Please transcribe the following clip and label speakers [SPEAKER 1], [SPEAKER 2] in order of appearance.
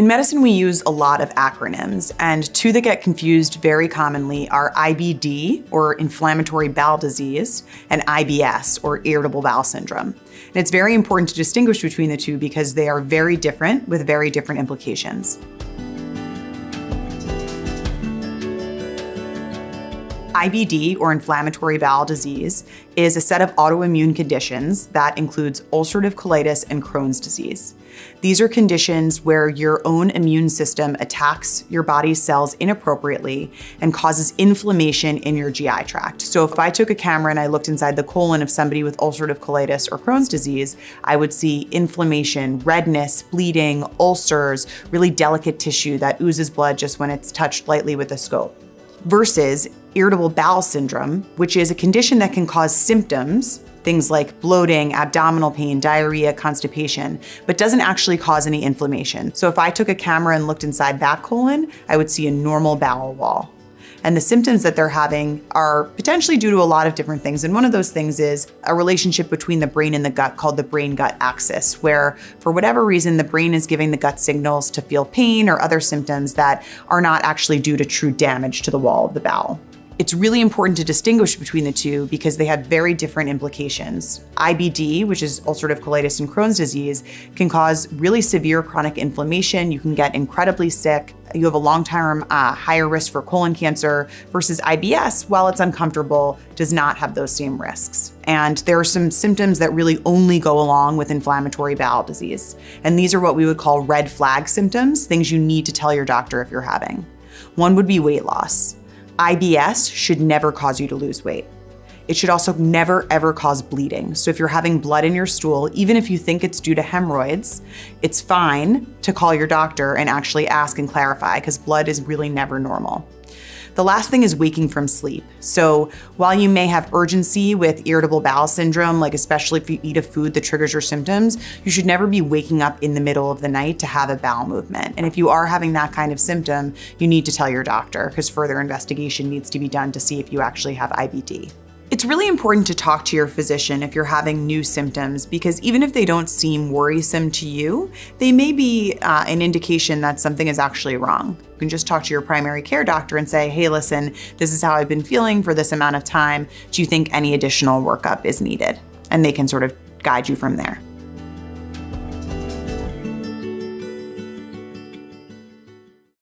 [SPEAKER 1] In medicine, we use a lot of acronyms, and two that get confused very commonly are IBD, or inflammatory bowel disease, and IBS, or irritable bowel syndrome. And it's very important to distinguish between the two because they are very different with very different implications. IBD, or inflammatory bowel disease, is a set of autoimmune conditions that includes ulcerative colitis and Crohn's disease. These are conditions where your own immune system attacks your body's cells inappropriately and causes inflammation in your GI tract. So if I took a camera and I looked inside the colon of somebody with ulcerative colitis or Crohn's disease, I would see inflammation, redness, bleeding, ulcers, really delicate tissue that oozes blood just when it's touched lightly with a scope. Versus irritable bowel syndrome, which is a condition that can cause symptoms, things like bloating, abdominal pain, diarrhea, constipation, but doesn't actually cause any inflammation. So if I took a camera and looked inside that colon, I would see a normal bowel wall. And the symptoms that they're having are potentially due to a lot of different things. And one of those things is a relationship between the brain and the gut called the brain-gut axis, where for whatever reason, the brain is giving the gut signals to feel pain or other symptoms that are not actually due to true damage to the wall of the bowel. It's really important to distinguish between the two because they have very different implications. IBD, which is ulcerative colitis and Crohn's disease, can cause really severe chronic inflammation. You can get incredibly sick. You have a long-term higher risk for colon cancer versus IBS, while it's uncomfortable, does not have those same risks. And there are some symptoms that really only go along with inflammatory bowel disease. And these are what we would call red flag symptoms, things you need to tell your doctor if you're having. One would be weight loss. IBS should never cause you to lose weight. It should also never ever cause bleeding. So if you're having blood in your stool, even if you think it's due to hemorrhoids, it's fine to call your doctor and actually ask and clarify because blood is really never normal. The last thing is waking from sleep. So while you may have urgency with irritable bowel syndrome, like especially if you eat a food that triggers your symptoms, you should never be waking up in the middle of the night to have a bowel movement. And if you are having that kind of symptom, you need to tell your doctor because further investigation needs to be done to see if you actually have IBD. It's really important to talk to your physician if you're having new symptoms because even if they don't seem worrisome to you, they may be an indication that something is actually wrong. You can just talk to your primary care doctor and say, hey, listen, this is how I've been feeling for this amount of time. Do you think any additional workup is needed? And they can sort of guide you from there.